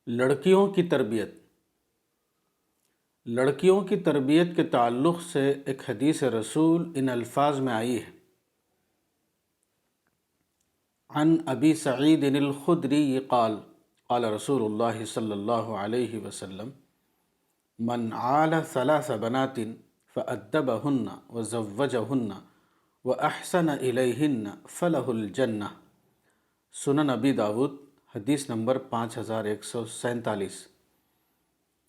لڑکیوں کی تربیت۔ لڑکیوں کی تربیت کے تعلق سے ایک حدیث رسول ان الفاظ میں آئی ہے: عن ابی سعید الخدری قال قال رسول اللہ صلی اللہ علیہ وسلم من عال ثلاث بنات فأدبهن وزوجهن وأحسن إليهن فله الجنہ۔ سنن ابی داود حدیث نمبر 5147۔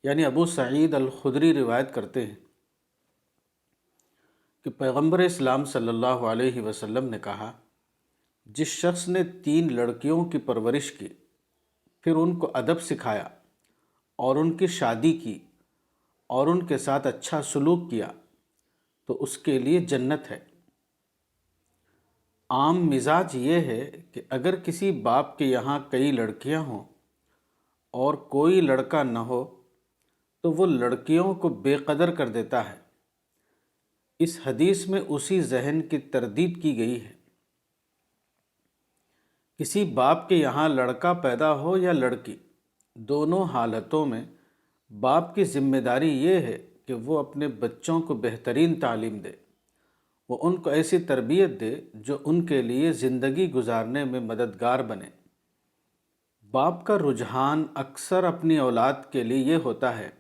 یعنی ابو سعید الخدری روایت کرتے ہیں کہ پیغمبر اسلام صلی اللہ علیہ وسلم نے کہا، جس شخص نے 3 لڑکیوں کی پرورش کی، پھر ان کو ادب سکھایا اور ان کی شادی کی اور ان کے ساتھ اچھا سلوک کیا تو اس کے لیے جنت ہے۔ عام مزاج یہ ہے کہ اگر کسی باپ کے یہاں کئی لڑکیاں ہوں اور کوئی لڑکا نہ ہو تو وہ لڑکیوں کو بے قدر کر دیتا ہے۔ اس حدیث میں اسی ذہن کی تردید کی گئی ہے۔ کسی باپ کے یہاں لڑکا پیدا ہو یا لڑکی، دونوں حالتوں میں باپ کی ذمہ داری یہ ہے کہ وہ اپنے بچوں کو بہترین تعلیم دے، وہ ان کو ایسی تربیت دے جو ان کے لیے زندگی گزارنے میں مددگار بنے۔ باپ کا رجحان اکثر اپنی اولاد کے لیے یہ ہوتا ہے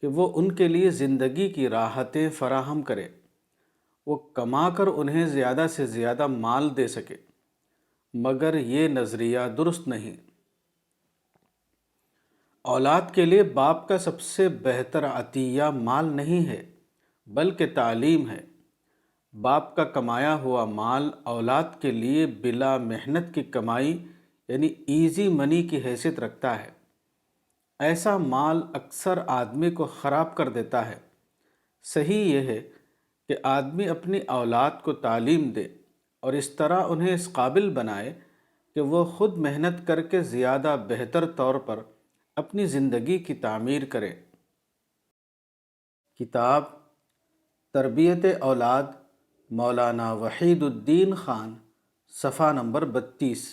کہ وہ ان کے لیے زندگی کی راحتیں فراہم کرے، وہ کما کر انہیں زیادہ سے زیادہ مال دے سکے، مگر یہ نظریہ درست نہیں۔ اولاد کے لیے باپ کا سب سے بہتر عطیہ مال نہیں ہے بلکہ تعلیم ہے۔ باپ کا کمایا ہوا مال اولاد کے لیے بلا محنت کی کمائی یعنی ایزی منی کی حیثیت رکھتا ہے۔ ایسا مال اکثر آدمی کو خراب کر دیتا ہے۔ صحیح یہ ہے کہ آدمی اپنی اولاد کو تعلیم دے اور اس طرح انہیں اس قابل بنائے کہ وہ خود محنت کر کے زیادہ بہتر طور پر اپنی زندگی کی تعمیر کرے۔ کتاب تربیت اولاد مولانا وحید الدین خان، صفحہ نمبر 32۔